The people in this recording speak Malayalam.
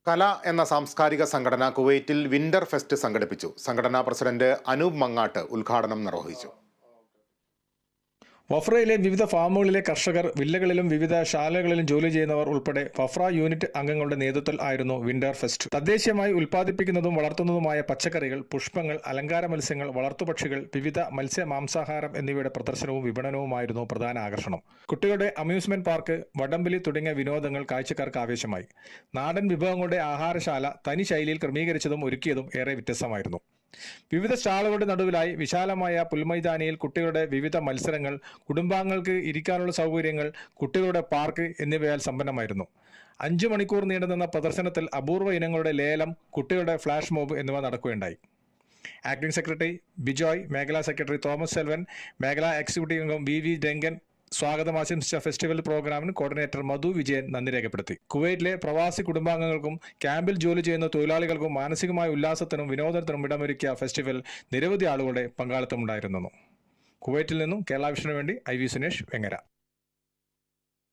കല എന്ന സാംസ്കാരിക സംഘടന കുവൈറ്റിൽ വിന്റർ ഫെസ്റ്റ് സംഘടിപ്പിച്ചു. സംഘടനാ പ്രസിഡന്റ് അനൂപ് മങ്ങാട്ട് ഉദ്ഘാടനം നിർവഹിച്ചു. വഫ്രയിലെ വിവിധ ഫാമുകളിലെ കർഷകർ, വില്ലകളിലും വിവിധ ശാലകളിലും ജോലി ചെയ്യുന്നവർ ഉൾപ്പെടെ വഫ്ര യൂണിറ്റ് അംഗങ്ങളുടെ നേതൃത്വത്തിൽ ആയിരുന്നു വിന്റർ ഫെസ്റ്റ്. തദ്ദേശീയമായി ഉൽപ്പാദിപ്പിക്കുന്നതും വളർത്തുന്നതുമായ പച്ചക്കറികൾ, പുഷ്പങ്ങൾ, അലങ്കാര മത്സ്യങ്ങൾ, വളർത്തുപക്ഷികൾ, വിവിധ മത്സ്യ മാംസാഹാരം എന്നിവയുടെ പ്രദർശനവും വിപണനവുമായിരുന്നു പ്രധാന ആകർഷണം. കുട്ടികളുടെ അമ്യൂസ്മെന്റ് പാർക്ക്, വടംവലി തുടങ്ങിയ വിനോദങ്ങൾ കാഴ്ചക്കാർക്ക് ആവേശമായി. നാടൻ വിഭവങ്ങളുടെ ആഹാരശാല തനി ശൈലിയിൽ ക്രമീകരിച്ചതും ഒരുക്കിയതും ഏറെ വ്യത്യസ്തമായിരുന്നു. വിവിധ സ്റ്റാളുകളുടെ നടുവിലായി വിശാലമായ പുൽമൈതാനിയിൽ കുട്ടികളുടെ വിവിധ മത്സരങ്ങൾ, കുടുംബാംഗങ്ങൾക്ക് ഇരിക്കാനുള്ള സൗകര്യങ്ങൾ, കുട്ടികളുടെ പാർക്ക് എന്നിവയാൽ സമ്പന്നമായിരുന്നു. 5 മണിക്കൂർ നീണ്ടുനിന്ന പ്രദർശനത്തിൽ അപൂർവ ഇനങ്ങളുടെ ലേലം, കുട്ടികളുടെ ഫ്ലാഷ് മോബ് എന്നിവ നടക്കുകയുണ്ടായി. ആക്ടിംഗ് സെക്രട്ടറി ബിജോയ്, മേഖലാ സെക്രട്ടറി തോമസ് സെൽവൻ, മേഖലാ എക്സിക്യൂട്ടീവ് അംഗം വി ഡെങ്കൻ സ്വാഗതം ആശംസിച്ച ഫെസ്റ്റിവൽ പ്രോഗ്രാമിന് കോർഡിനേറ്റർ മധു വിജയൻ നന്ദി രേഖപ്പെടുത്തി. കുവൈറ്റിലെ പ്രവാസി കുടുംബാംഗങ്ങൾക്കും ക്യാമ്പിൽ ജോലി ചെയ്യുന്ന തൊഴിലാളികൾക്കും മാനസികമായ ഉല്ലാസത്തിനും വിനോദത്തിനും ഇടമൊരുക്കിയ ഫെസ്റ്റിവൽ നിരവധി ആളുകളുടെ പങ്കാളിത്തമുണ്ടായിരുന്നു. കുവൈറ്റിൽ നിന്നും കേരള വിഷനു വേണ്ടി IV സുനേഷ്, വെങ്ങര.